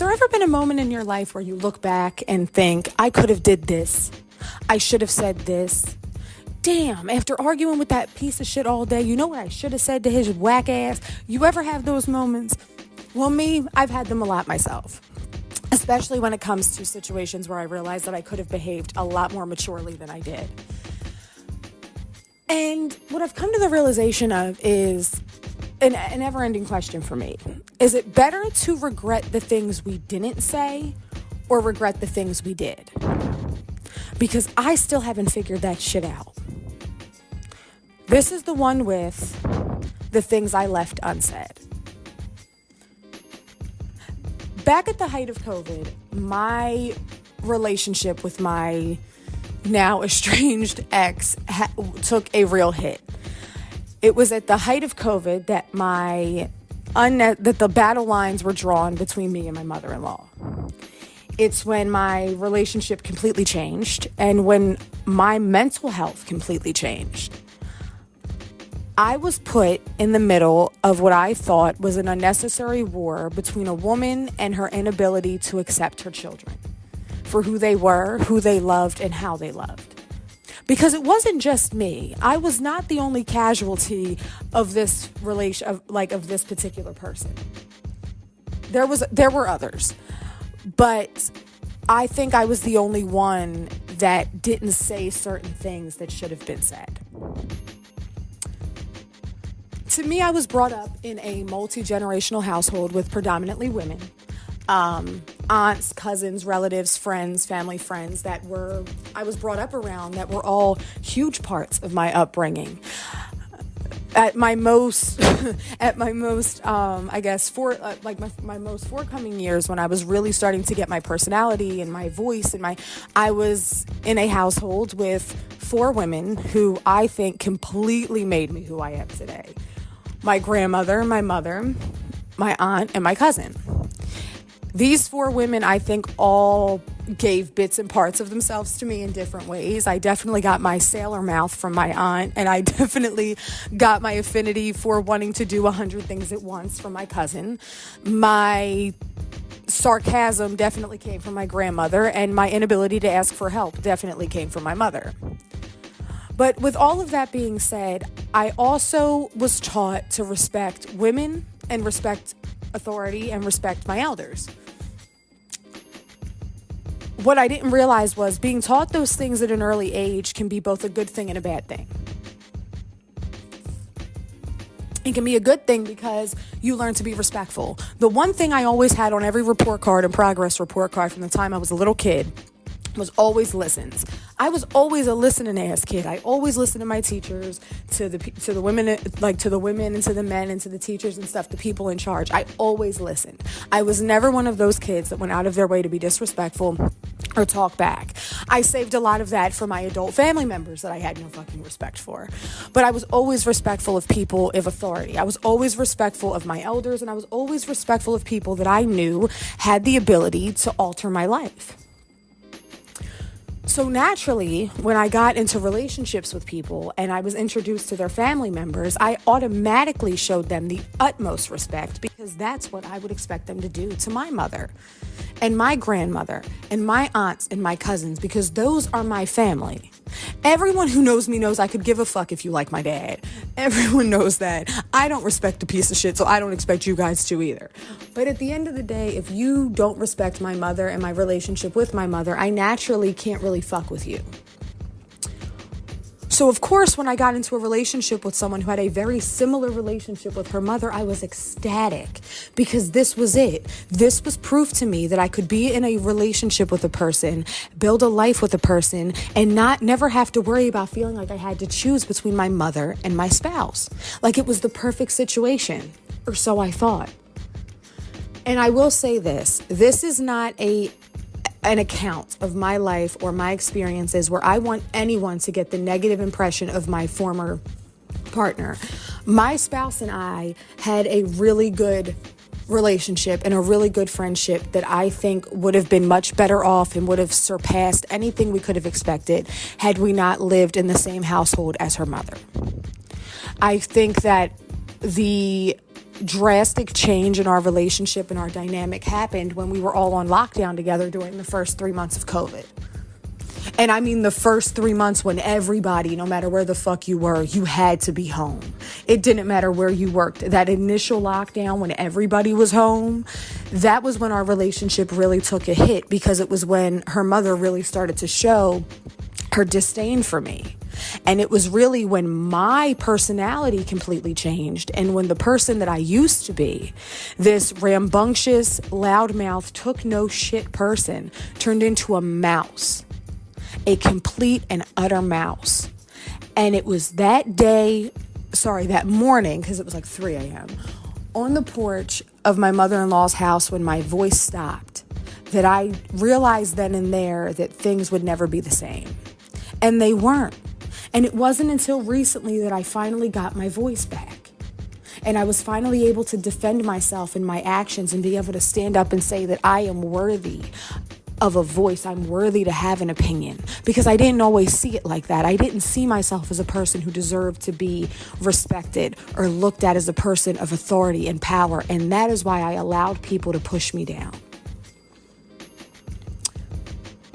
there ever been a moment in your life where you look back and think, I could have did this, I should have said this? Damn, after arguing with that piece of shit all day, you know what I should have said to his whack ass? You ever have those moments? Well, me, I've had them a lot myself, especially when it comes to situations where I realize that I could have behaved a lot more maturely than I did. And what I've come to the realization of is an never-ending question for me. Is it better to regret the things we didn't say or regret the things we did? Because I still haven't figured that shit out. This is the one with the things I left unsaid. Back at the height of COVID, my relationship with my now estranged ex took a real hit. It was at the height of COVID that that the battle lines were drawn between me and my mother-in-law. It's when my relationship completely changed and when my mental health completely changed. I was put in the middle of what I thought was an unnecessary war between a woman and her inability to accept her children for who they were, who they loved, and how they loved. Because it wasn't just me. I was not the only casualty of this of this particular person. There were others. But I think I was the only one that didn't say certain things that should have been said. To me, I was brought up in a multi-generational household with predominantly women. Aunts, cousins, relatives, friends, family friends I was brought up around that were all huge parts of my upbringing. At my most, I guess, my most forthcoming years when I was really starting to get my personality and my voice I was in a household with 4 women who I think completely made me who I am today. My grandmother, my mother, my aunt, and my cousin. These 4 women, I think, all gave bits and parts of themselves to me in different ways. I definitely got my sailor mouth from my aunt, and I definitely got my affinity for wanting to do 100 things at once from my cousin. My sarcasm definitely came from my grandmother, and my inability to ask for help definitely came from my mother. But with all of that being said, I also was taught to respect women and respect authority and respect my elders. What I didn't realize was being taught those things at an early age can be both a good thing and a bad thing. It can be a good thing because you learn to be respectful. The one thing I always had on every report card and progress report card from the time I was a little kid was always listens. I was always a listening ass kid. I always listened to my teachers, to the women, to the women and to the men and to the teachers and stuff, the people in charge. I always listened. I was never one of those kids that went out of their way to be disrespectful or talk back. I saved a lot of that for my adult family members that I had no fucking respect for. But I was always respectful of people of authority. I was always respectful of my elders, and I was always respectful of people that I knew had the ability to alter my life. So naturally, when I got into relationships with people and I was introduced to their family members, I automatically showed them the utmost respect because that's what I would expect them to do to my mother and my grandmother and my aunts and my cousins, because those are my family. Everyone who knows me knows I could give a fuck if you like my dad. Everyone knows that. I don't respect a piece of shit, so I don't expect you guys to either. But at the end of the day, if you don't respect my mother and my relationship with my mother, I naturally can't really fuck with you. So of course, when I got into a relationship with someone who had a very similar relationship with her mother, I was ecstatic because this was it. This was proof to me that I could be in a relationship with a person, build a life with a person, and never have to worry about feeling like I had to choose between my mother and my spouse. Like it was the perfect situation, or so I thought. And I will say this is not an account of my life or my experiences where I want anyone to get the negative impression of my former partner. My spouse and I had a really good relationship and a really good friendship that I think would have been much better off and would have surpassed anything we could have expected had we not lived in the same household as her mother. I think that the drastic change in our relationship and our dynamic happened when we were all on lockdown together during the first 3 months of COVID. And I mean the first 3 months when everybody, no matter where the fuck you were, you had to be home. It didn't matter where you worked. That initial lockdown when everybody was home, that was when our relationship really took a hit, because it was when her mother really started to show her disdain for me. And it was really when my personality completely changed, and when the person that I used to be, this rambunctious, loudmouth, took no shit person, turned into a mouse. A complete and utter mouse. And it was that morning, because it was like 3 a.m., on the porch of my mother-in-law's house when my voice stopped, that I realized then and there that things would never be the same. And they weren't. And it wasn't until recently that I finally got my voice back. And I was finally able to defend myself and my actions and be able to stand up and say that I am worthy of a voice. I'm worthy to have an opinion, because I didn't always see it like that. I didn't see myself as a person who deserved to be respected or looked at as a person of authority and power. And that is why I allowed people to push me down.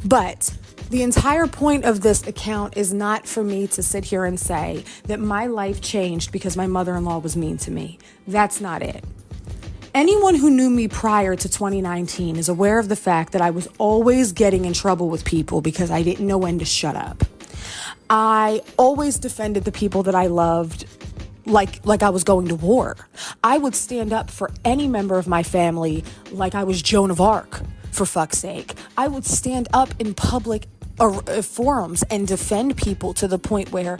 But the entire point of this account is not for me to sit here and say that my life changed because my mother-in-law was mean to me. That's not it. Anyone who knew me prior to 2019 is aware of the fact that I was always getting in trouble with people because I didn't know when to shut up. I always defended the people that I loved like I was going to war. I would stand up for any member of my family like I was Joan of Arc, for fuck's sake. I would stand up in public forums and defend people to the point where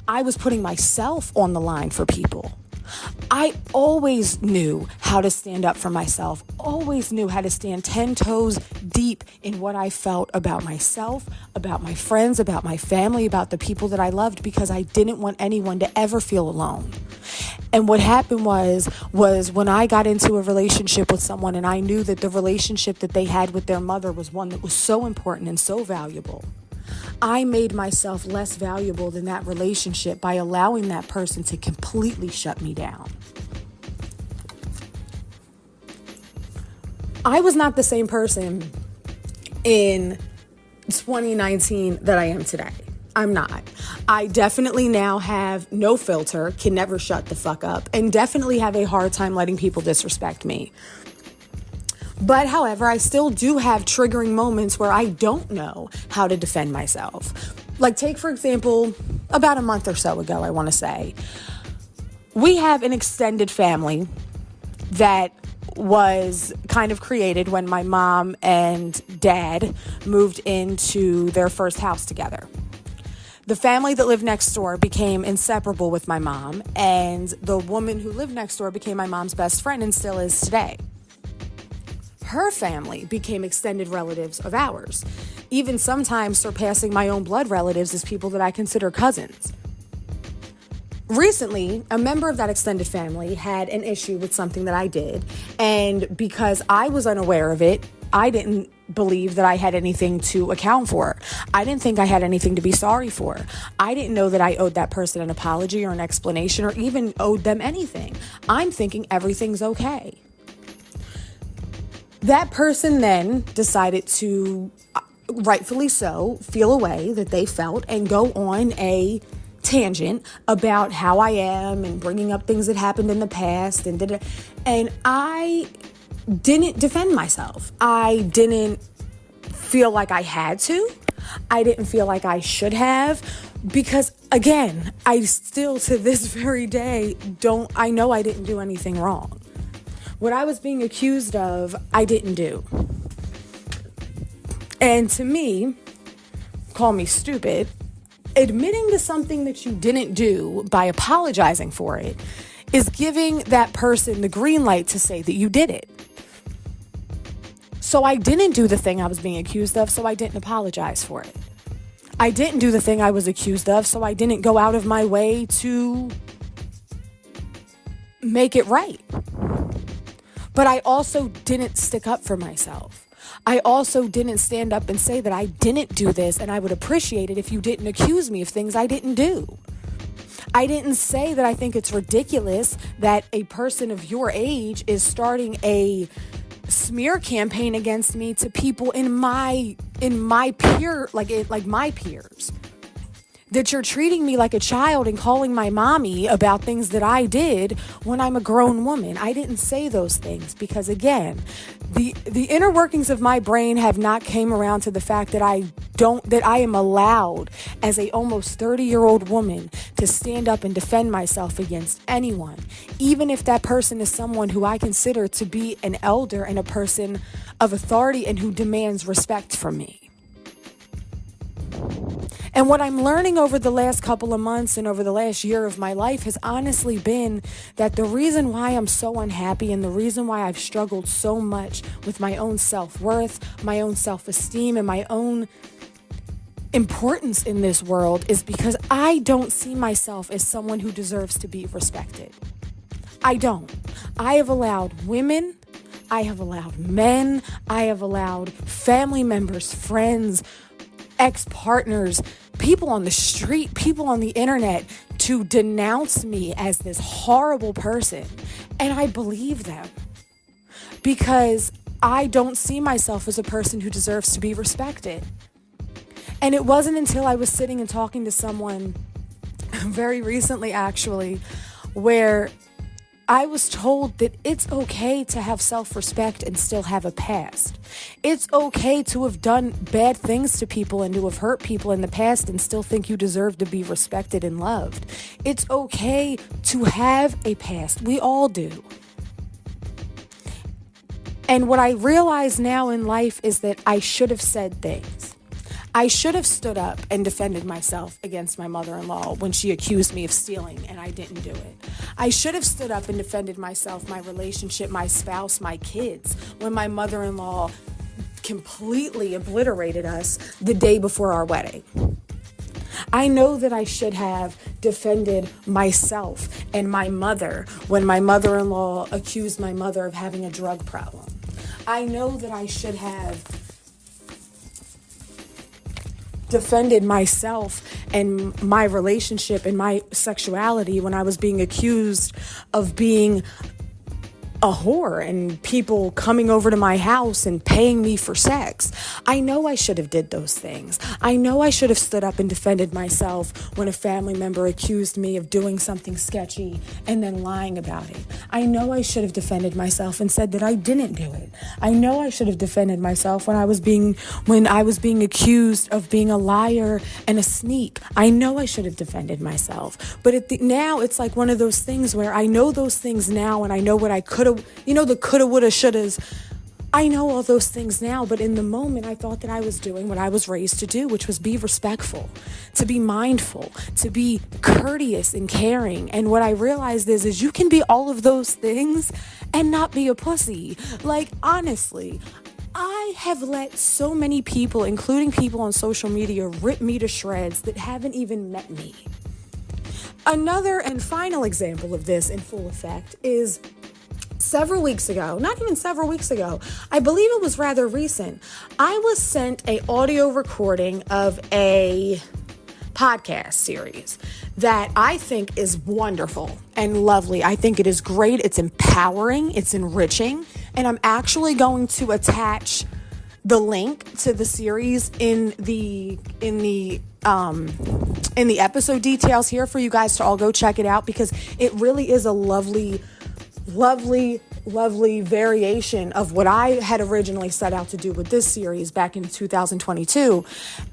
I was putting myself on the line for people. I always knew how to stand up for myself, always knew how to stand 10 toes deep in what I felt about myself, about my friends, about my family, about the people that I loved, because I didn't want anyone to ever feel alone. And what happened was when I got into a relationship with someone and I knew that the relationship that they had with their mother was one that was so important and so valuable, I made myself less valuable than that relationship by allowing that person to completely shut me down. I was not the same person in 2019 that I am today. I'm not. I definitely now have no filter, can never shut the fuck up, and definitely have a hard time letting people disrespect me. But however, I still do have triggering moments where I don't know how to defend myself. Like, take, for example, about a month or so ago, I want to say, we have an extended family that was kind of created when my mom and dad moved into their first house together. The family that lived next door became inseparable with my mom, and the woman who lived next door became my mom's best friend and still is today. Her family became extended relatives of ours, even sometimes surpassing my own blood relatives as people that I consider cousins. Recently, a member of that extended family had an issue with something that I did, and because I was unaware of it, I didn't believe that I had anything to account for. I didn't think I had anything to be sorry for. I didn't know that I owed that person an apology or an explanation or even owed them anything. I'm thinking everything's okay. That person then decided to, rightfully so, feel a way that they felt and go on a tangent about how I am and bringing up things that happened in the past and I didn't defend myself. I didn't feel like I had to. I didn't feel like I should have, because again, I still to this very day I know I didn't do anything wrong. What I was being accused of, I didn't do. And to me, call me stupid, admitting to something that you didn't do by apologizing for it is giving that person the green light to say that you did it. So I didn't do the thing I was being accused of, so I didn't apologize for it. I didn't do the thing I was accused of, so I didn't go out of my way to make it right. But I also didn't stick up for myself. I also didn't stand up and say that I didn't do this and I would appreciate it if you didn't accuse me of things I didn't do. I didn't say that I think it's ridiculous that a person of your age is starting a smear campaign against me to people in my peer, like my peers. That you're treating me like a child and calling my mommy about things that I did when I'm a grown woman. I didn't say those things because, again, the inner workings of my brain have not came around to the fact that I am allowed as a almost 30-year-old woman to stand up and defend myself against anyone, even if that person is someone who I consider to be an elder and a person of authority and who demands respect from me. And what I'm learning over the last couple of months and over the last year of my life has honestly been that the reason why I'm so unhappy and the reason why I've struggled so much with my own self-worth, my own self-esteem, and my own importance in this world is because I don't see myself as someone who deserves to be respected. I don't. I have allowed women, I have allowed men, I have allowed family members, friends, ex-partners, people on the street, people on the internet to denounce me as this horrible person. And I believe them because I don't see myself as a person who deserves to be respected. And it wasn't until I was sitting and talking to someone very recently, actually, where I was told that it's okay to have self-respect and still have a past. It's okay to have done bad things to people and to have hurt people in the past and still think you deserve to be respected and loved. It's okay to have a past. We all do. And what I realize now in life is that I should have said things. I should have stood up and defended myself against my mother-in-law when she accused me of stealing and I didn't do it. I should have stood up and defended myself, my relationship, my spouse, my kids, when my mother-in-law completely obliterated us the day before our wedding. I know that I should have defended myself and my mother when my mother-in-law accused my mother of having a drug problem. I know that I should have defended myself and my relationship and my sexuality when I was being accused of being a whore and people coming over to my house and paying me for sex. I know I should have did those things. I know I should have stood up and defended myself when a family member accused me of doing something sketchy and then lying about it. I know I should have defended myself and said that I didn't do it. I know I should have defended myself when I was being accused of being a liar and a sneak. I know I should have defended myself. But now it's like one of those things where I know those things now and I know what I could have, the coulda, woulda, shouldas. I know all those things now, but in the moment I thought that I was doing what I was raised to do, which was be respectful, to be mindful, to be courteous and caring. And what I realized is you can be all of those things and not be a pussy. Like, honestly, I have let so many people, including people on social media, rip me to shreds that haven't even met me. Another and final example of this in full effect is several weeks ago, not even several weeks ago, I believe it was rather recent, I was sent an audio recording of a podcast series that I think is wonderful and lovely. I think it is great. It's empowering. It's enriching. And I'm actually going to attach the link to the series in the episode details here for you guys to all go check it out, because it really is a lovely variation of what I had originally set out to do with this series back in 2022.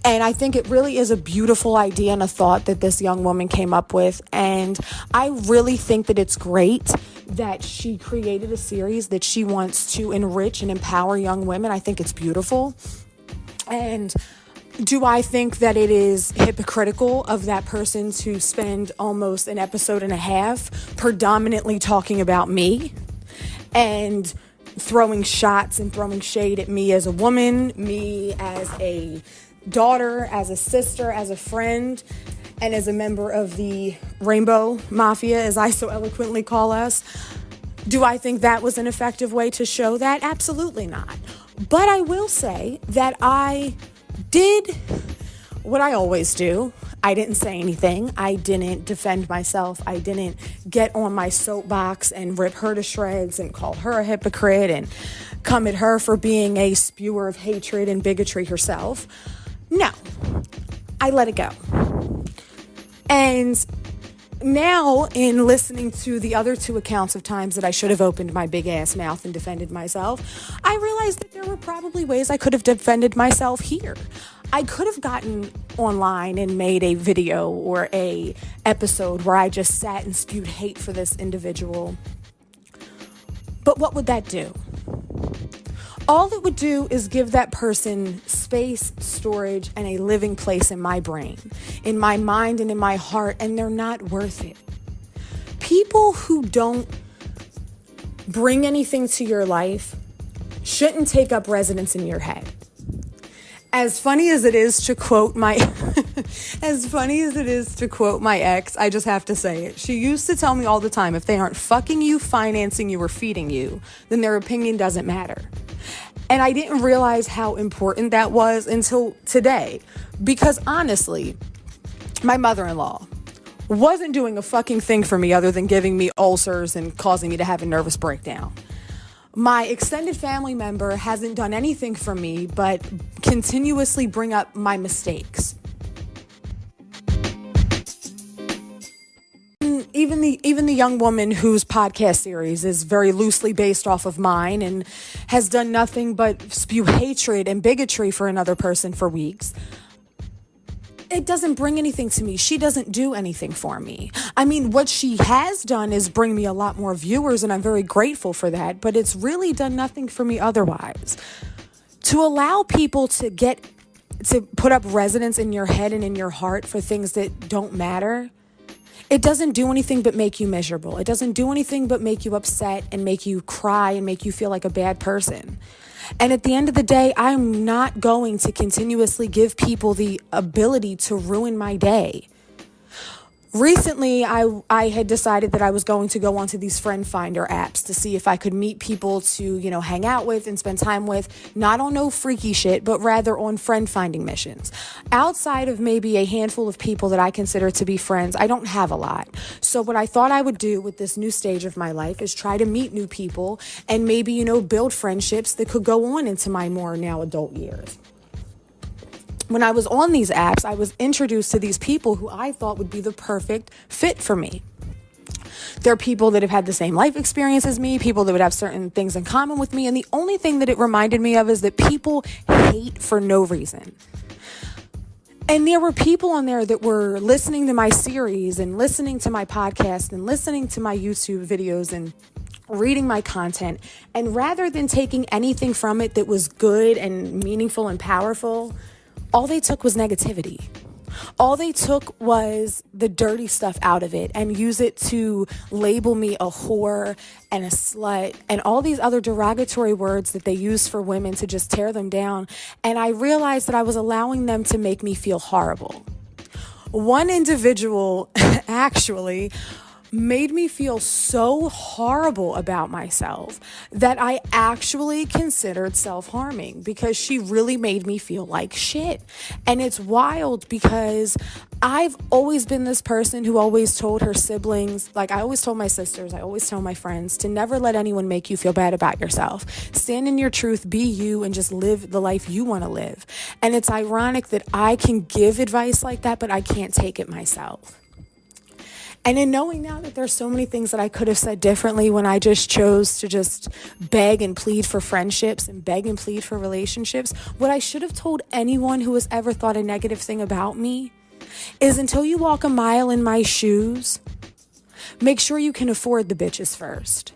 And I think it really is a beautiful idea and a thought that this young woman came up with. And I really think that it's great that she created a series that she wants to enrich and empower young women. I think it's beautiful. And do I think that it is hypocritical of that person to spend almost an episode and a half predominantly talking about me and throwing shots and throwing shade at me as a woman, me as a daughter, as a sister, as a friend, and as a member of the Rainbow Mafia, as I so eloquently call us? Do I think that was an effective way to show that? Absolutely not. But I will say that I did what I always do. I didn't say anything. I didn't defend myself. I didn't get on my soapbox and rip her to shreds and call her a hypocrite and come at her for being a spewer of hatred and bigotry herself. No, I let it go. And now, in listening to the other two accounts of times that I should have opened my big ass mouth and defended myself, I realized that there were probably ways I could have defended myself here. I could have gotten online and made a video or a episode where I just sat and spewed hate for this individual. But what would that do? All it would do is give that person space, storage, and a living place in my brain, in my mind, and in my heart, and they're not worth it. People who don't bring anything to your life shouldn't take up residence in your head. As funny as it is to quote my ex, I just have to say it. She used to tell me all the time, if they aren't fucking you, financing you, or feeding you, then their opinion doesn't matter. And I didn't realize how important that was until today. Because honestly, my mother-in-law wasn't doing a fucking thing for me other than giving me ulcers and causing me to have a nervous breakdown. My extended family member hasn't done anything for me but continuously bring up my mistakes. Even the young woman whose podcast series is very loosely based off of mine and has done nothing but spew hatred and bigotry for another person for weeks. It doesn't bring anything to me. She doesn't do anything for me. I mean, what she has done is bring me a lot more viewers, and I'm very grateful for that, but it's really done nothing for me otherwise. To allow people to put up residence in your head and in your heart for things that don't matter, it doesn't do anything but make you miserable. It doesn't do anything but make you upset and make you cry and make you feel like a bad person. And at the end of the day, I'm not going to continuously give people the ability to ruin my day. Recently, I had decided that I was going to go onto these friend finder apps to see if I could meet people to, hang out with and spend time with, not on no freaky shit, but rather on friend finding missions. Outside of maybe a handful of people that I consider to be friends, I don't have a lot. So what I thought I would do with this new stage of my life is try to meet new people and maybe, build friendships that could go on into my more now adult years. When I was on these apps, I was introduced to these people who I thought would be the perfect fit for me. They're people that have had the same life experience as me, people that would have certain things in common with me, and the only thing that it reminded me of is that people hate for no reason. And there were people on there that were listening to my series and listening to my podcast and listening to my YouTube videos and reading my content. And rather than taking anything from it that was good and meaningful and powerful, all they took was negativity. All they took was the dirty stuff out of it and use it to label me a whore and a slut and all these other derogatory words that they use for women to just tear them down. And I realized that I was allowing them to make me feel horrible. One individual actually made me feel so horrible about myself that I actually considered self-harming because she really made me feel like shit. And it's wild because I've always been this person who always told her siblings, like I always told my sisters, I always tell my friends to never let anyone make you feel bad about yourself. Stand in your truth, be you, and just live the life you want to live. And it's ironic that I can give advice like that, but I can't take it myself. And in knowing now that there's so many things that I could have said differently when I just chose to just beg and plead for friendships and beg and plead for relationships, what I should have told anyone who has ever thought a negative thing about me is until you walk a mile in my shoes, make sure you can afford the bitches first.